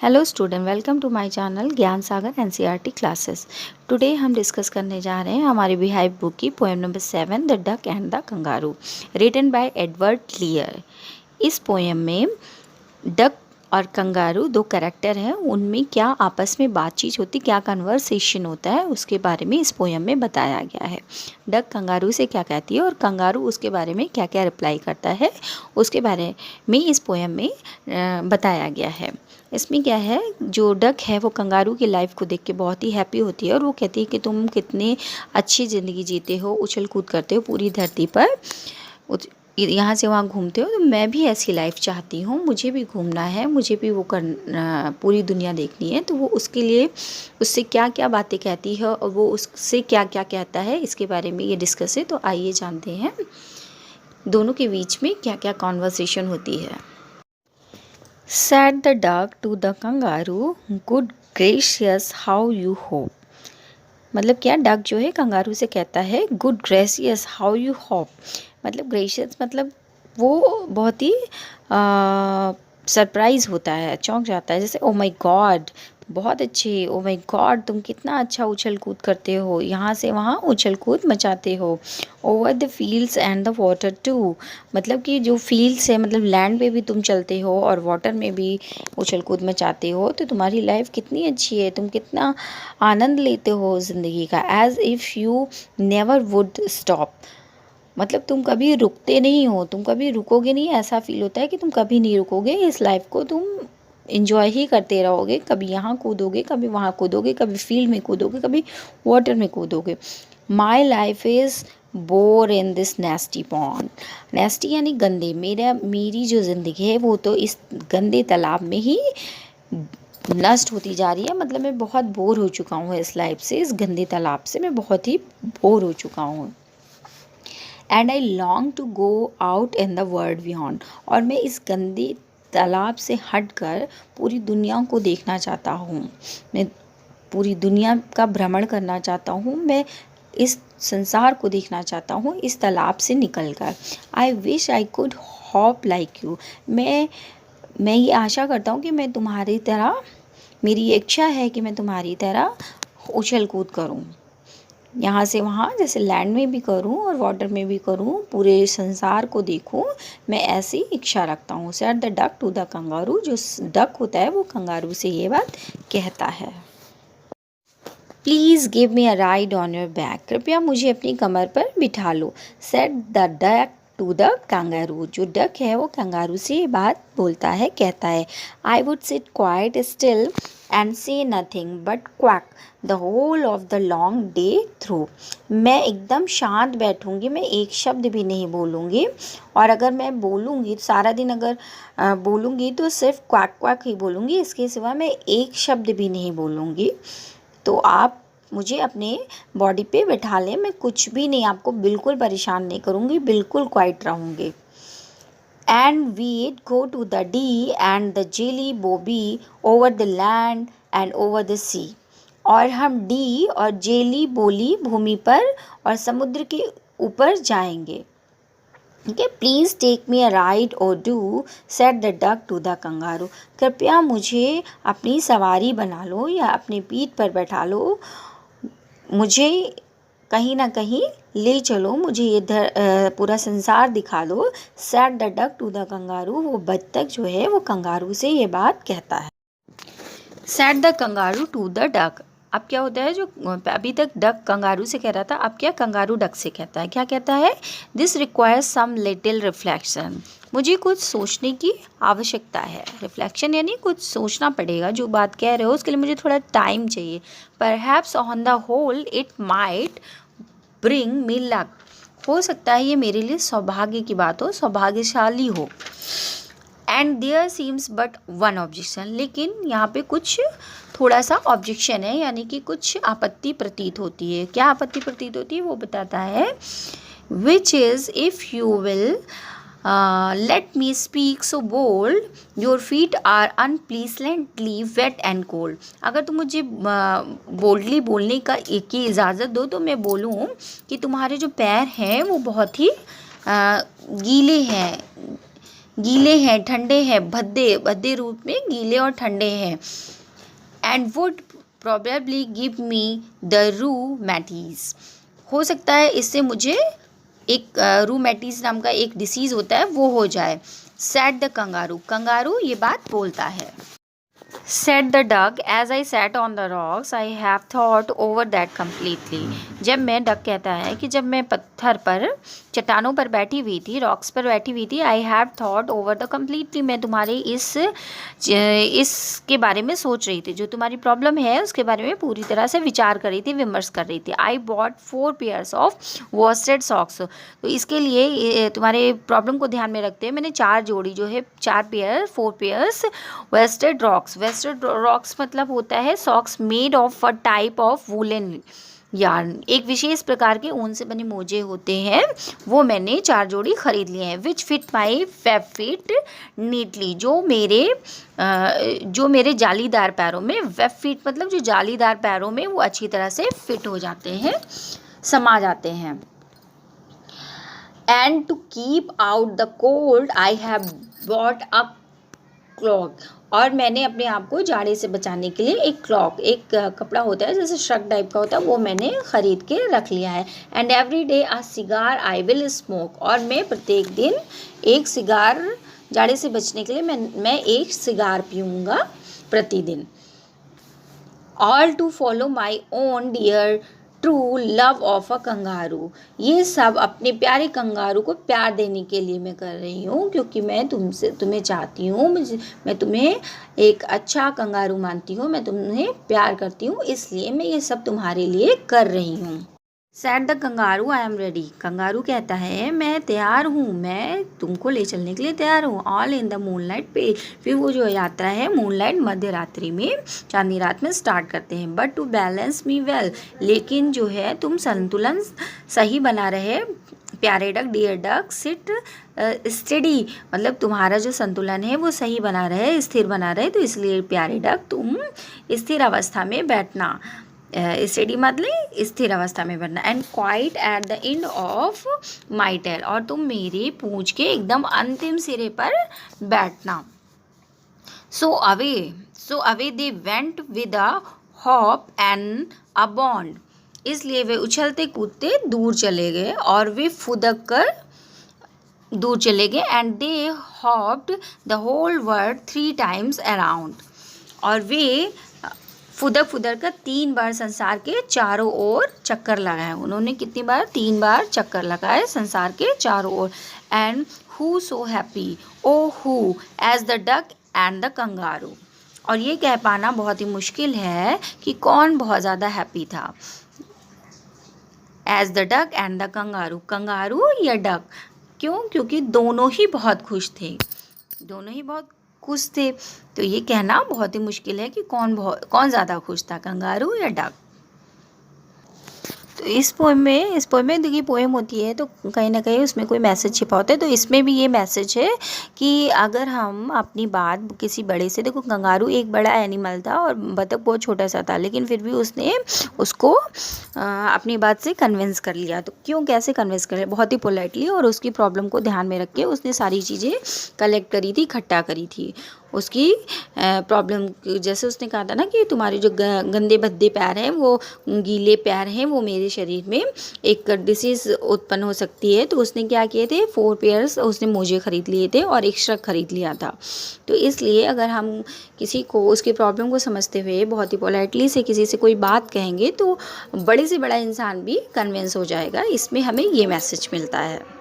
Hello student, welcome to my channel Gyan Sagar NCERT classes. Today हम discuss करने जा रहे हैं हमारी बिहाइव बुक की poem number 7 the duck and the kangaroo, written by Edward Lear. इस पोएम में डक और कंगारू दो कैरेक्टर हैं, उनमें क्या आपस में बातचीत होती, क्या कन्वर्सेशन होता है, उसके बारे में इस पोएम में बताया गया है। डक कंगारू से क्या कहती है और कंगारू उसके बारे में क्या क्या रिप्लाई करता है, उसके बारे में इस पोएम में बताया गया है। इसमें क्या है, जो डक है वो कंगारू की लाइफ को देख के बहुत ही हैप्पी होती है और वो कहती है कि तुम कितनी अच्छी ज़िंदगी जीते हो, उछल कूद करते हो पूरी धरती पर, यहाँ से वहाँ घूमते हो, तो मैं भी ऐसी लाइफ चाहती हूँ, मुझे भी घूमना है, मुझे भी वो पूरी दुनिया देखनी है। तो वो उसके लिए उससे क्या क्या बातें कहती है और वो उससे क्या क्या कहता है, इसके बारे में ये डिस्कस है। तो आइए जानते हैं दोनों के बीच में क्या क्या कॉन्वर्सेशन होती है। Said the duck to the kangaroo, good gracious how you hope। मतलब क्या, डक जो है कंगारू से कहता है good gracious how you hope. मतलब ग्रेशियस मतलब वो बहुत ही सरप्राइज होता है, चौंक जाता है, जैसे ओ माय गॉड बहुत अच्छे, ओ माय गॉड तुम कितना अच्छा उछल कूद करते हो, यहाँ से वहाँ उछल कूद मचाते हो। Over the fields and the water too, मतलब कि जो फील्ड्स है मतलब लैंड पे भी तुम चलते हो और वाटर में भी उछल कूद मचाते हो, तो तुम्हारी लाइफ कितनी अच्छी है, तुम कितना आनंद लेते हो ज़िंदगी का। As if you never would stop, मतलब तुम कभी रुकते नहीं हो, तुम कभी रुकोगे नहीं, ऐसा फील होता है कि तुम कभी नहीं रुकोगे, इस लाइफ को तुम इंजॉय ही करते रहोगे, कभी यहाँ कूदोगे, कभी वहाँ कूदोगे, कभी फील्ड में कूदोगे, कभी वाटर में कूदोगे। My life is bore in this nasty pond. Nasty यानी गंदे, मेरी जो ज़िंदगी है वो तो इस गंदे तालाब में ही नष्ट होती जा रही है। मतलब मैं बहुत बोर हो चुका हूँ इस लाइफ से, इस गंदे तालाब से मैं बहुत ही बोर हो चुका हूँ। And I long to go out in the world beyond, और मैं इस गंदे तालाब से हटकर पूरी दुनिया को देखना चाहता हूँ, मैं पूरी दुनिया का भ्रमण करना चाहता हूँ, मैं इस संसार को देखना चाहता हूँ इस तालाब से निकलकर। I wish I could hop like you, मैं ये आशा करता हूँ कि मैं तुम्हारी तरह, मेरी इच्छा है कि मैं तुम्हारी तरह उछल कूद करूँ, यहाँ से वहाँ, जैसे लैंड में भी करूँ और वाटर में भी करूँ, पूरे संसार को देखूँ, मैं ऐसी इच्छा रखता हूँ। Said the duck to the kangaroo, जो डक होता है वो कंगारू से ये बात कहता है। Please give me a ride on your back, कृपया मुझे अपनी कमर पर बिठा लो। Said the duck to the kangaroo, जो डक है वो कंगारू से ये बात बोलता है, कहता है I would sit quite still and say nothing but quack the whole of the long day through. मैं एकदम शांत बैठूंगी, मैं एक शब्द भी नहीं बोलूँगी, और अगर मैं बोलूँगी सारा दिन, अगर बोलूँगी तो सिर्फ क्वैक क्वैक ही बोलूँगी, इसके सिवा मैं एक शब्द भी नहीं बोलूँगी। तो आप मुझे अपने बॉडी पे बैठा लें, मैं कुछ भी नहीं, आपको बिल्कुल परेशान नहीं करूँगी, बिल्कुल क्वाइट रहूँगी। And we'd go to the Dee and the Jelly Bo Lee over the land and over the sea, और हम डी और जेली बोली भूमि पर और समुद्र के ऊपर जाएंगे। ठीक है, please take me a ride O do, said the duck to the kangaroo, कृपया मुझे अपनी सवारी बना लो या अपनी पीठ पर बैठा लो, मुझे कहीं ना कहीं ले चलो, मुझे ये पूरा संसार दिखा दो। Said the duck to the kangaroo, वो बत्तख जो है वो कंगारू से ये बात कहता है। Said the kangaroo to the duck, अब क्या होता है, जो अभी तक डक कंगारू से कह रहा था, अब क्या कंगारू डक से कहता है, क्या कहता है, this requires some little reflection, मुझे कुछ सोचने की आवश्यकता है। रिफ्लेक्शन यानी कुछ सोचना पड़ेगा, जो बात कह रहे हो उसके लिए मुझे थोड़ा टाइम चाहिए। Perhaps on the whole it might bring me luck, हो सकता है ये मेरे लिए सौभाग्य की बात हो, सौभाग्यशाली हो। And there seems but one objection, लेकिन यहाँ पे कुछ थोड़ा सा ऑब्जेक्शन है, यानी कि कुछ आपत्ति प्रतीत होती है। क्या आपत्ति प्रतीत होती है वो बताता है, which is if you will let me speak so bold your feet are unpleasantly wet and cold, अगर तुम मुझे बोल्डली बोलने की इजाज़त दो तो मैं बोलूँ कि तुम्हारे जो पैर हैं वो बहुत ही गीले हैं, गीले हैं, ठंडे हैं, भद्दे भद्दे रूप में गीले और ठंडे हैं। And would probably give me the rheumatiz, हो सकता है इससे मुझे एक रूमेटिस नाम का एक डिसीज़ होता है वो हो जाए। सेड द कंगारू, कंगारू ये बात बोलता है। Said the duck, as I sat on the rocks, I have thought over that completely. जब मैं डक कहता है कि जब मैं पत्थर पर चट्टानों पर बैठी हुई थी, रॉक्स पर बैठी हुई थी, I have thought over the completely, मैं तुम्हारे इसके बारे में सोच रही थी, जो तुम्हारी प्रॉब्लम है उसके बारे में पूरी तरह से विचार कर रही थी, विमर्श कर रही थी। I bought 4 pairs of वॉस्टेड socks, तो इसके लिए तुम्हारे प्रॉब्लम को ध्यान में रखते हुए मैंने 4 जोड़ी जो है 4 pairs worsted socks, worsted socks मतलब होता है socks made of a type of woollen yarn, एक विशेष प्रकार के ऊन से बने मोजे होते हैं, वो मैंने 4 जोड़ी खरीद लिए हैं। Which fit my web feet neatly, जो मेरे जालीदार पैरों में, वेब फीट मतलब जो जालीदार पैरों में वो अच्छी तरह से फिट हो जाते हैं, समा जाते हैं। And to keep out the cold I have bought a cloak, और मैंने अपने आप को जाड़े से बचाने के लिए एक क्लॉक, एक कपड़ा होता है जैसे श्रग टाइप का होता है, वो मैंने ख़रीद के रख लिया है। And every day a cigar I will smoke, और मैं प्रत्येक दिन एक सिगार, जाड़े से बचने के लिए मैं एक सिगार पीऊँगा प्रतिदिन। All to follow my own dear true love of a kangaroo, ये सब अपने प्यारे कंगारू को प्यार देने के लिए मैं कर रही हूँ, क्योंकि मैं तुम्हें चाहती हूँ, मैं तुम्हें एक अच्छा कंगारू मानती हूँ, मैं तुम्हें प्यार करती हूँ, इसलिए मैं ये सब तुम्हारे लिए कर रही हूँ। Sad the kangaroo I am ready, kangaroo कहता है मैं तैयार हूँ, मैं तुमको ले चलने के लिए तैयार हूँ। ऑल इन द मूनलाइट पे, फिर वो जो यात्रा है मूनलाइट मध्य रात्रि में, चांदनी रात में स्टार्ट करते हैं। But to balance me well, लेकिन जो है तुम संतुलन सही बना रहे प्यारे duck, dear duck, sit steady, मतलब तुम्हारा जो संतुलन है वो सही बना रहे, स्थिर बना रहे, तो इसलिए प्यारे डक तुम स्थिर अवस्था में बैठना, स्टेडी मतलब स्थिर अवस्था में बैठना। And quite at the end of my tail, और तुम मेरी पूंछ के एकदम अंतिम सिरे पर बैठना। So away they went with a hop and a bond, इसलिए वे उछलते कूदते दूर चले गए और वे फुदक कर दूर चले गए। And they hopped the whole world 3 times around, और वे फुदक कर 3 बार संसार के चारों ओर चक्कर लगाए। उन्होंने कितनी बार? 3 बार चक्कर लगाए संसार के चारों ओर। And who so happy, O who as the duck and the kangaroo, और ये कह पाना बहुत ही मुश्किल है कि कौन बहुत ज़्यादा हैप्पी था, as the duck and the kangaroo, kangaroo या डक। क्यों? क्योंकि दोनों ही बहुत खुश थे, दोनों ही बहुत खुश थे, तो ये कहना बहुत ही मुश्किल है कि कौन ज़्यादा खुश था, कंगारू या डक। तो इस पोएम में देखिए पोएम होती है तो कहीं ना कहीं उसमें कोई मैसेज छिपा होता है, तो इसमें भी ये मैसेज है कि अगर हम अपनी बात किसी बड़े से, देखो कंगारू एक बड़ा एनिमल था और बतख बहुत छोटा सा था, लेकिन फिर भी उसने उसको अपनी बात से कन्विंस कर लिया। तो क्यों, कैसे कन्विंस कर लिया? बहुत ही पोलाइटली, और उसकी प्रॉब्लम को ध्यान में रख के उसने सारी चीज़ें कलेक्ट करी थी, इकट्ठा करी थी उसकी प्रॉब्लम। जैसे उसने कहा था ना कि तुम्हारे जो गंदे भद्दे पैर हैं, वो गीले पैर हैं, वो मेरे शरीर में एक डिसीज़ उत्पन्न हो सकती है। तो उसने क्या किए थे, 4 पेयर्स उसने मोजे खरीद लिए थे और एक श्रग खरीद लिया था। तो इसलिए अगर हम किसी को उसकी प्रॉब्लम को समझते हुए बहुत ही पोलाइटली से किसी से कोई बात कहेंगे तो बड़े से बड़ा इंसान भी कन्विंस हो जाएगा। इसमें हमें ये मैसेज मिलता है।